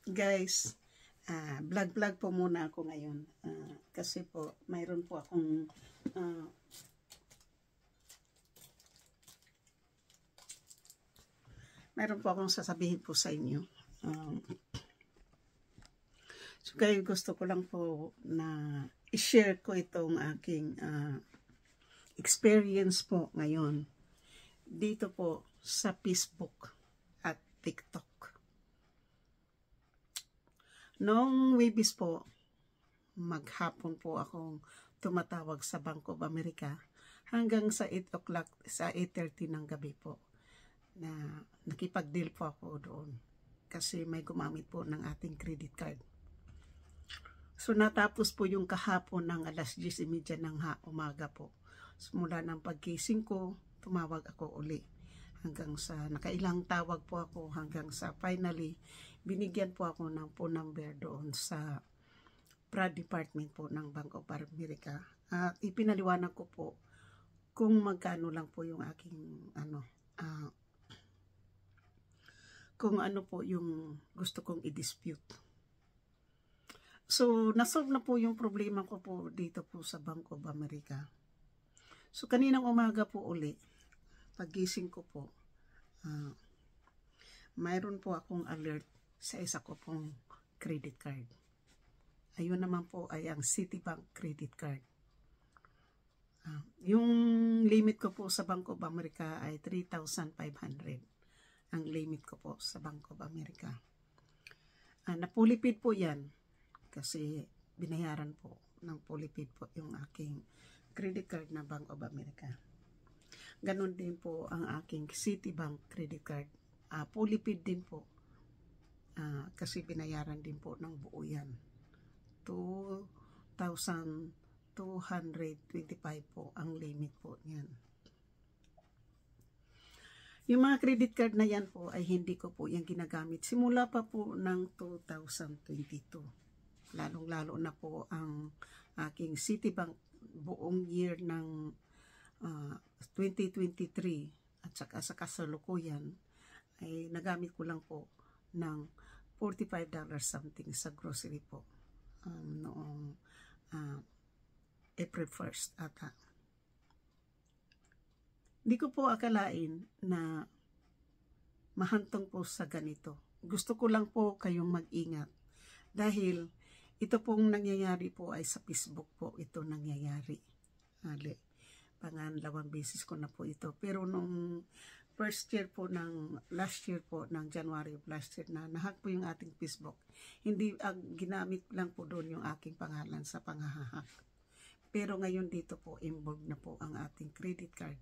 Guys, vlog po muna ako ngayon. Kasi po, mayroon po akong sasabihin po sa inyo. So kayo gusto ko lang po na i-share ko itong aking experience po ngayon dito po sa Facebook at TikTok. Noong Webis po, maghapon po akong tumatawag sa Bank of America hanggang sa 8 o'clock, sa 8:30 ng gabi po, na nakipag-deal po ako doon kasi may gumamit po ng ating credit card. So natapos po yung kahapon ng alas 10:30 ng umaga po. Mula ng pagkising ko, tumawag ako uli. Hanggang sa nakailang tawag po ako hanggang sa finally binigyan po ako ng phone number doon sa fraud department po ng Bank of America. At ipinaliwanag ko po kung magkano lang po yung aking kung ano po yung gusto kong i-dispute. So nasolve na po yung problema ko po dito po sa Bank of America. So kaninang umaga po uli, pagising ko po, mayroon po akong alert sa isa ko pong credit card. Ayun naman po ay ang Citibank credit card. Yung limit ko po sa Bank of America ay 3,500. Ang limit ko po sa Bank of America. Napulipid po yan kasi binayaran po ng pulipid po yung aking credit card na Bank of America. Ganon din po ang aking Citibank credit card. Pulipid din po. Kasi binayaran din po ng buo yan. 2,225 po ang limit po niyan. Yung mga credit card na yan po ay hindi ko po yan ginagamit. Simula pa po ng 2022. Lalong-lalo na po ang aking Citibank buong year ng 2023 at saka sa kasalukuyan ay nagamit ko lang po ng $45 something sa grocery po noong April 1st ata. Hindi ko po akalain na mahantong po sa ganito. Gusto ko lang po kayong mag-ingat dahil ito pong nangyayari po ay sa Facebook po ito nangyayari. Pangalawang beses ko na po ito. Pero nung first year po ng last year po ng January of last year na nahack po yung ating Facebook, hindi ginamit lang po doon yung aking pangalan sa panghahack. Pero ngayon dito po involved na po ang ating credit card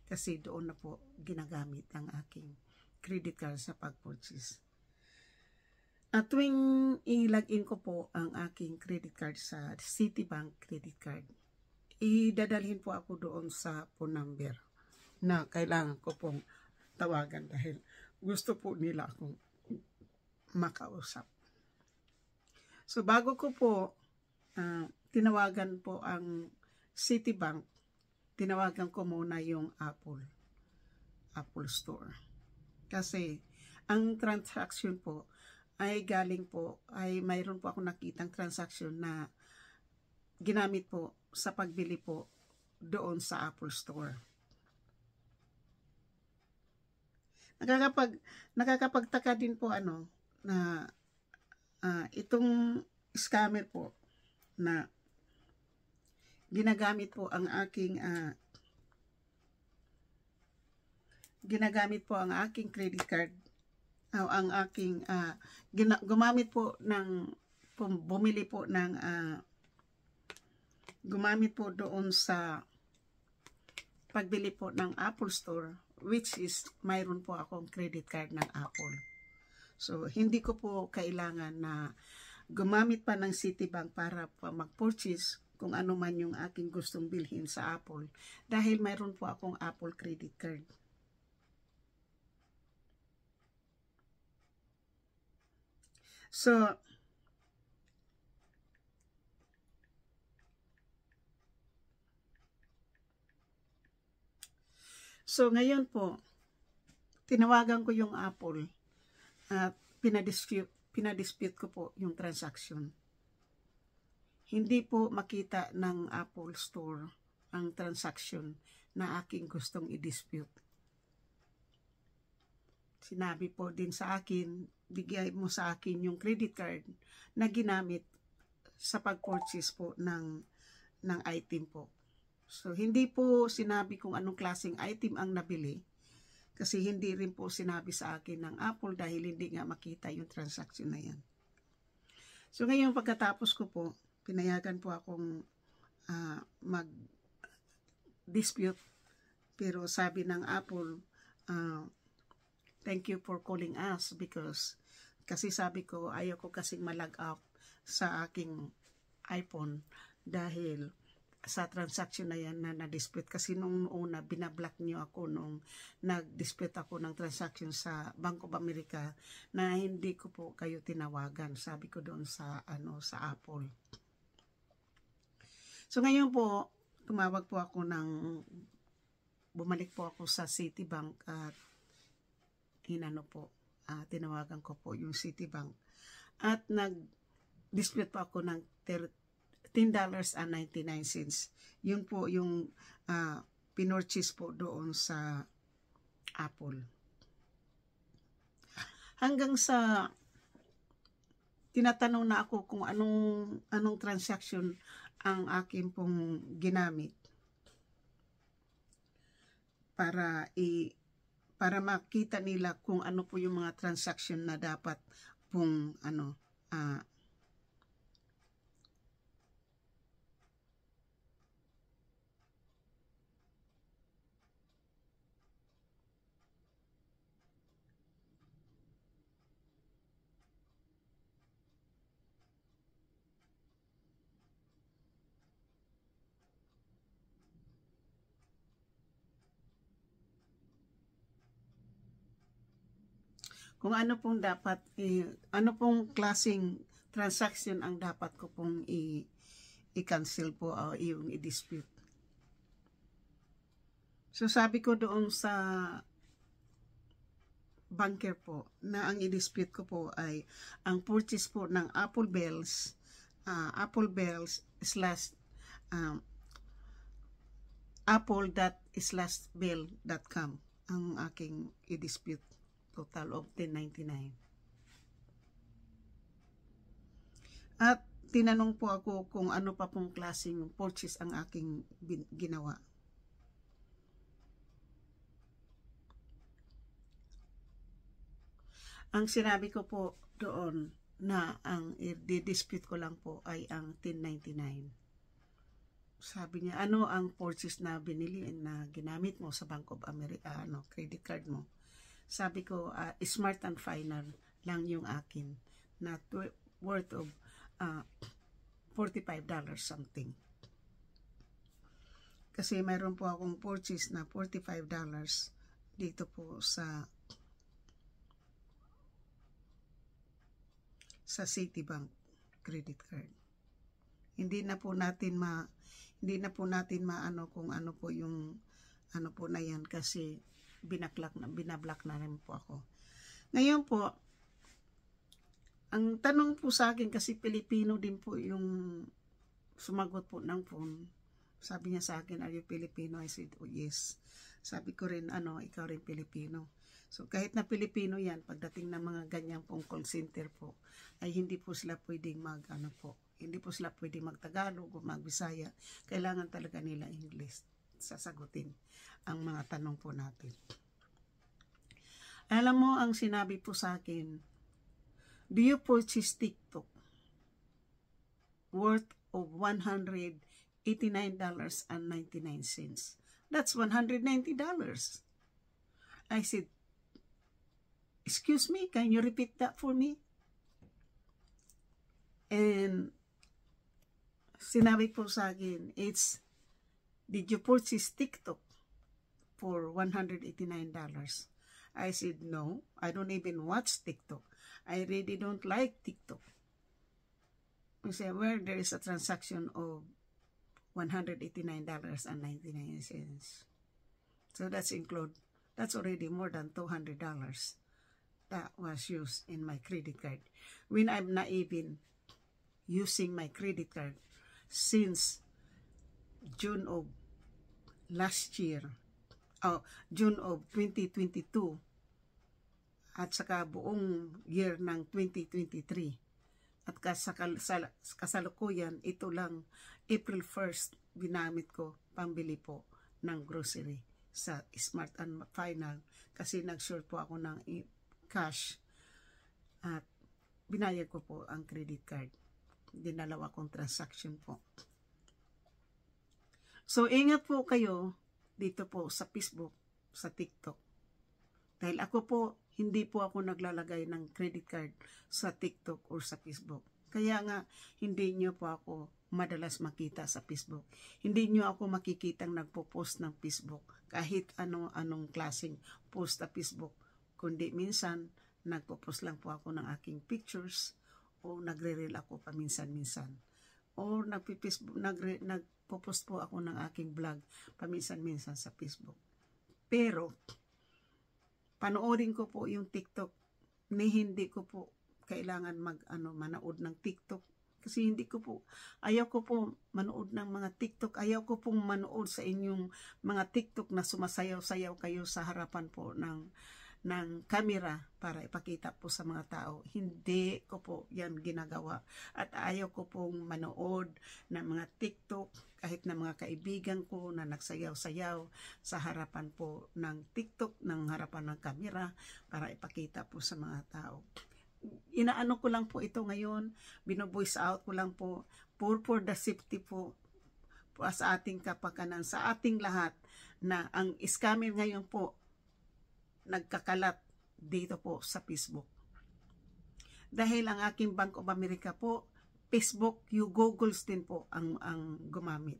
kasi doon na po ginagamit ang aking credit card sa pag-purchase. At tuwing i-login ko po ang aking credit card sa Citibank credit card, idadalhin po ako doon sa phone number na kailangan ko pong tawagan dahil gusto po nila akong makausap. So bago ko po tinawagan po ang Citibank, tinawagan ko muna yung Apple Store. Kasi ang transaction po ay galing po, ay mayroon po ako nakitang transaction na ginamit po sa pagbili po doon sa Apple Store. Nakakapagtaka din po na itong scammer po na ginagamit po ang aking credit card, ang aking gumamit po ng bumili po ng gumamit po doon sa pagbili po ng Apple Store, which is mayroon po akong credit card ng Apple. So hindi ko po kailangan na gumamit pa ng Citibank para mag-purchase kung ano man yung aking gustong bilhin sa Apple dahil mayroon po akong Apple credit card. So ngayon po, tinawagan ko yung Apple at pinadispute pinadispute ko po yung transaction. Hindi po makita ng Apple Store ang transaction na aking gustong i-dispute. Sinabi po din sa akin, bigay mo sa akin yung credit card na ginamit sa pag-purchase po ng item po. So, hindi po sinabi kung anong klaseng item ang nabili kasi hindi rin po sinabi sa akin ng Apple dahil hindi nga makita yung transaction na yan. So, ngayon pagkatapos ko po, pinayagan po akong mag-dispute. Pero sabi ng Apple, thank you for calling us because kasi sabi ko, ayaw ko kasing malag out sa aking iPhone dahil sa transaction na yan na na-dispute. Kasi nung una, binablock niyo ako nung nag-dispute ako ng transaction sa Bank of America na hindi ko po kayo tinawagan. Sabi ko doon sa Apple. So ngayon po, tumawag po ako bumalik po ako sa Citibank at tinawagan ko po yung Citibank. At nag-dispute po ako ng $10.99. Yun po yung pinorchase po doon sa Apple. Hanggang sa tinatanong na ako kung anong transaction ang akin pong ginamit para makita nila kung ano po yung mga transaction na dapat pong kung ano pong dapat, ano pong klaseng transaction ang dapat ko pong i-cancel po o yung i-dispute. So sabi ko doon sa banker po na ang i-dispute ko po ay ang purchase po ng Apple Bells apple.bell.com ang aking i-dispute. Total of $10.99. At tinanong po ako kung ano pa pong klaseng purchase ang aking ginawa. Ang sinabi ko po doon na ang i-dispute ko lang po ay ang $10.99. Sabi niya, ano ang purchase na binili na ginamit mo sa Bank of America, credit card mo? Sabi ko, Smart and Final lang yung akin na worth of $45 something. Kasi mayroon po akong purchase na $45 dito po sa Citibank credit card. Hindi na po natin maano kung ano po yung po na yan kasi binablock na rin po ako. Ngayon po, ang tanong po sa akin kasi Pilipino din po yung sumagot po ng phone. Sabi niya sa akin, are you Filipino? I said, oh yes. Sabi ko rin, ikaw rin Pilipino. So kahit na Pilipino yan, pagdating ng mga ganyang pong call center po, ay hindi po sila pwedeng hindi po sila pwedeng mag-Tagalog o mag-Bisaya. Kailangan talaga nila English sasagutin ang mga tanong po natin. Alam mo, ang sinabi po sa akin, do you purchase TikTok worth of $189.99? That's $190. I said, excuse me, can you repeat that for me? And sinabi po sa akin, did you purchase TikTok for $189? I said, no, I don't even watch TikTok. I really don't like TikTok. We say, well, there is a transaction of $189.99. So that's already more than $200. data was used in my credit card when I'm not even using my credit card since June of last year, June of 2022 at saka buong year ng 2023. At kasalukuyan, ito lang April 1st ginamit ko pambili po ng grocery sa Smart and Final kasi nag-short po ako ng cash at binayad ko po ang credit card. Dinalawa kong transaction po. So, ingat po kayo dito po sa Facebook, sa TikTok. Dahil ako po, hindi po ako naglalagay ng credit card sa TikTok or sa Facebook. Kaya nga, hindi nyo po ako madalas makita sa Facebook. Hindi nyo ako makikitang nagpo-post ng Facebook kahit anong klaseng post sa Facebook. Kundi minsan, nagpo-post lang po ako ng aking pictures o nagre-reel ako paminsan-minsan. O nagpo-post po ako ng aking vlog paminsan-minsan sa Facebook. Pero, panoorin ko po yung TikTok ni hindi ko po kailangan manood ng TikTok. Kasi ayaw ko po manood ng mga TikTok. Ayaw ko pong manood sa inyong mga TikTok na sumasayaw-sayaw kayo sa harapan po ng camera para ipakita po sa mga tao. Hindi ko po yan ginagawa. At ayaw ko pong manood ng mga TikTok kahit na mga kaibigan ko na nagsayaw-sayaw sa harapan po ng TikTok, ng harapan ng camera para ipakita po sa mga tao. Inaano ko lang po ito ngayon, bino-voice out ko lang po for the safety po sa ating kapakanan, sa ating lahat na ang scammer ngayon po nagkakalat dito po sa Facebook. Dahil ang aking Bank of America po, Facebook, yung Googles din po ang gumamit.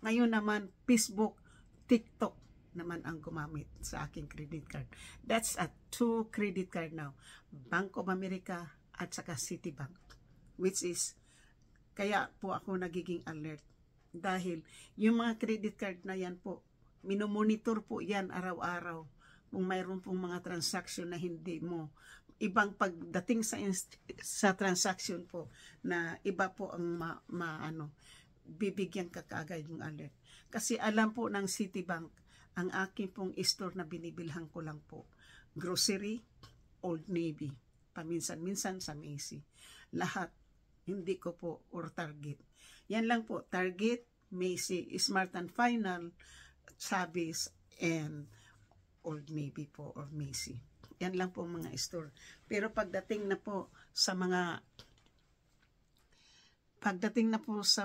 Ngayon naman, Facebook, TikTok naman ang gumamit sa aking credit card. That's a 2 credit card now. Bank of America at saka Citibank. Which is, kaya po ako nagiging alert. Dahil yung mga credit card na yan po, minomonitor po yan araw-araw. Kung mayroon pong mga transaction na hindi mo, ibang pagdating sa transaction po na iba po ang bibigyan ka kaagad yung alert. Kasi alam po ng Citibank, ang aking pong store na binibilhan ko lang po, grocery, Old Navy, paminsan-minsan sa Macy. Lahat, hindi ko po, or Target. Yan lang po, Target, Macy, Smart and Final, Sabis, and Old Navy po or Macy. Yan lang po mga store. Pero pagdating na po sa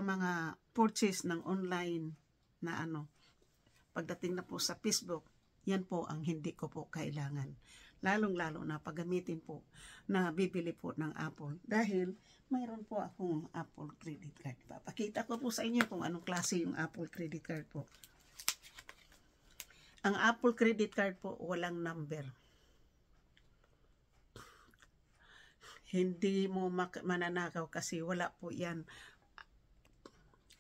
mga purchase ng online na pagdating na po sa Facebook, yan po ang hindi ko po kailangan. Lalong-lalo na paggamitin po na bibili po ng Apple. Dahil mayroon po akong Apple credit card. Papakita ko po sa inyo kung anong klase yung Apple credit card po. Ang Apple credit card po, walang number. Hindi mo mananakaw kasi wala po yan.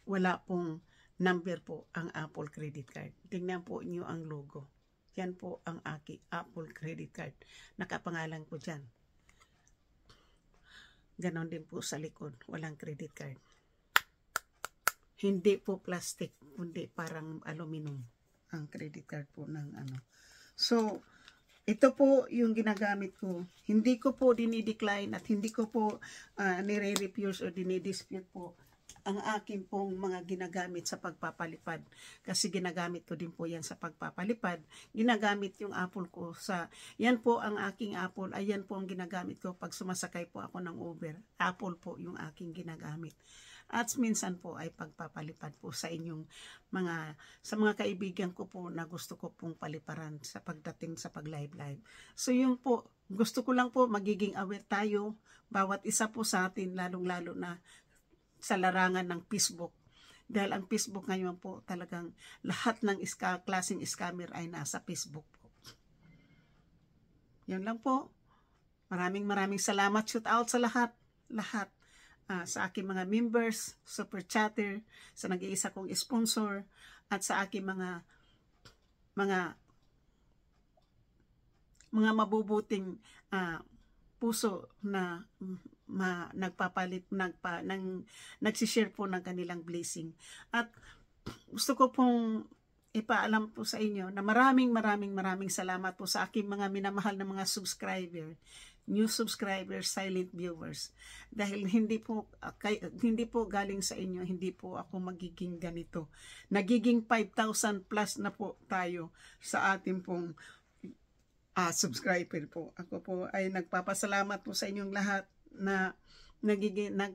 Wala pong number po ang Apple credit card. Tingnan po niyo ang logo. Yan po ang aking Apple credit card. Nakapangalan ko dyan. Ganon din po sa likod. Walang credit card. Hindi po plastic, kundi parang aluminum ang credit card po ng So, ito po yung ginagamit ko. Hindi ko po dinidecline at hindi ko po nire-refuse o dinidispute po ang aking pong mga ginagamit sa pagpapalipad. Kasi ginagamit ko din po yan sa pagpapalipad. Ginagamit yung Apple ko yan po ang aking Apple. Ayan po ang ginagamit ko pag sumasakay po ako ng Uber. Apple po yung aking ginagamit. At minsan po ay pagpapalipad po sa mga kaibigan ko po na gusto ko pong paliparan sa pagdating sa pag-live. So yung po, gusto ko lang po magiging aware tayo, bawat isa po sa atin, lalong-lalo na sa larangan ng Facebook. Dahil ang Facebook ngayon po talagang lahat ng klaseng scammer ay nasa Facebook po. Yan lang po. Maraming salamat. Shout out sa lahat. Sa aking mga members, super chatter, sa nag-iisa kong sponsor, at sa aking mga mga mabubuting puso na nagsishare po ng kanilang blessing. At gusto ko pong ipaalam po sa inyo na maraming salamat po sa aking mga minamahal na mga subscriber, new subscribers, silent viewers. Dahil hindi po galing sa inyo, hindi po ako magiging ganito. Nagiging 5,000 plus na po tayo sa ating pong subscriber po. Ako po ay nagpapasalamat po sa inyong lahat na nag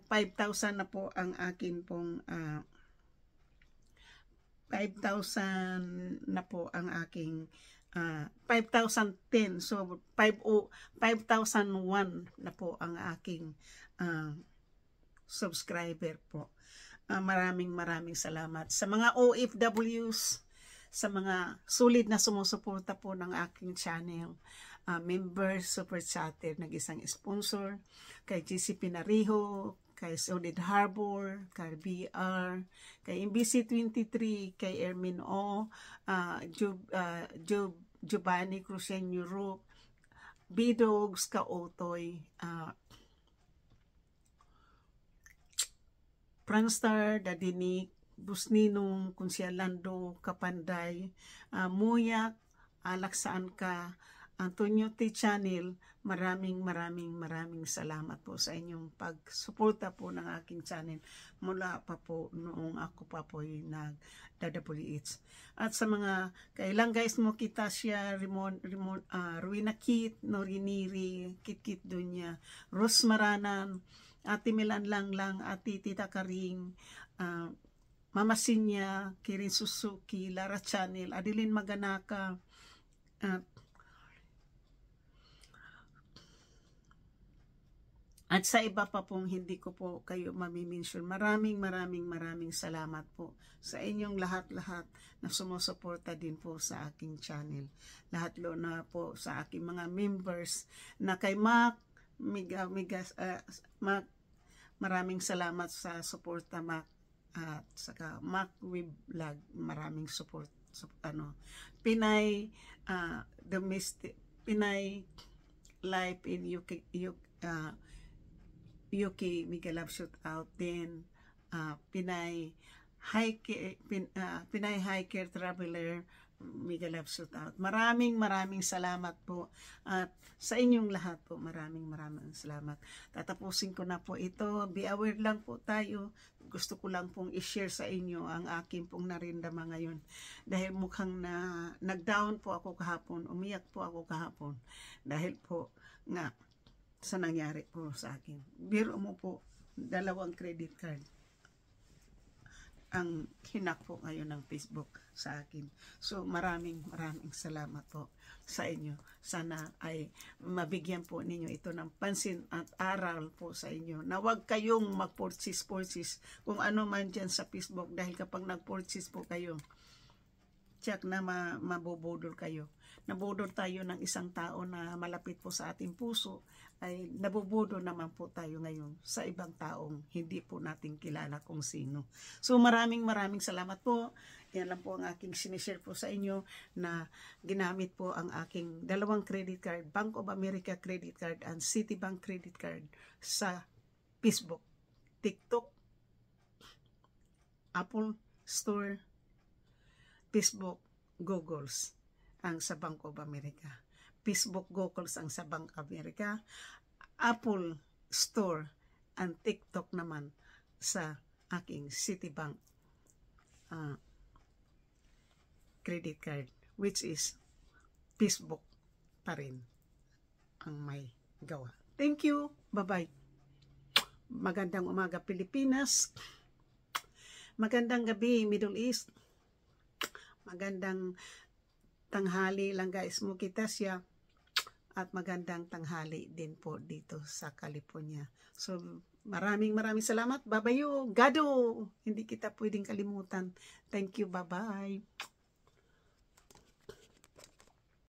5,000 na po ang akin pong 5,000 na po ang aking 5,010. So 5,001 na po ang aking subscriber po. Maraming salamat sa mga OFWs, sa mga sulit na sumusuporta po ng aking channel, members, super chatter, nag-isang sponsor, kay GC Pinariho, kay Solid Harbor, kay BR, kay MBC23, kay Ermin O, Giovanni Cruzen Europe, Bidogs, Kaotoy, Pranstar, Dadinik, Busninong, Kunsyalando, Kapanday, Muyak, Alaksaan ka, Antonio T. Channel, maraming salamat po sa inyong pagsuporta po ng aking channel mula pa po noong ako pa po ay nag-WH. At sa mga kailang guys mo kita siya, Ruina Kit, Noriniri, Kit Dunya, Ros Maranan, Ate Milan Lang, Ate Tita Karing, Mama Sinya, Kirin Suzuki, Lara Channel, Adeline Maganaka, at sa iba pa pong hindi ko po kayo mamimension. Maraming salamat po sa inyong lahat na sumusuporta din po sa aking channel. Lahat na po sa aking mga members na kay Mac, Mac, maraming salamat sa suporta Mac, at saka Mac Web Vlog, maraming support. Pinay domestic, Pinay life in UK, mega love shoot out din. Pinay hiker traveler, mega love shoot out. Maraming salamat po. At sa inyong lahat po, maraming salamat. Tatapusin ko na po ito. Be aware lang po tayo. Gusto ko lang pong i-share sa inyo ang aking pong narindama ngayon. Dahil mukhang nag-down po ako kahapon. Umiyak po ako kahapon. Dahil po nga sa nangyari po sa akin. Biro mo po, 2 credit card ang hinak po ngayon ng Facebook sa akin. So maraming salamat po sa inyo. Sana ay mabigyan po ninyo ito ng pansin at aral po sa inyo. Na huwag kayong mag-purchase kung ano man dyan sa Facebook, dahil kapag nag-purchase po kayo, check na mabubudol kayo. Nabudol tayo ng isang tao na malapit po sa ating puso, ay nabubudol naman po tayo ngayon sa ibang taong hindi po natin kilala kung sino. So maraming salamat po. Yan lang po ang aking sinishare po sa inyo, na ginamit po ang aking 2 credit card, Bank of America credit card and Citibank credit card sa Facebook, TikTok, Apple Store, Facebook, Googles ang sa Bank of America. Facebook, Googles ang sa Bank of America. Apple Store and TikTok naman sa aking Citibank credit card, which is Facebook pa rin ang may gawa. Thank you. Bye-bye. Magandang umaga Pilipinas. Magandang gabi Middle East. Magandang tanghali lang guys mo kita siya, at magandang tanghali din po dito sa California. So maraming salamat. Babayo, Gado, hindi kita pwedeng kalimutan. Thank you, bye-bye.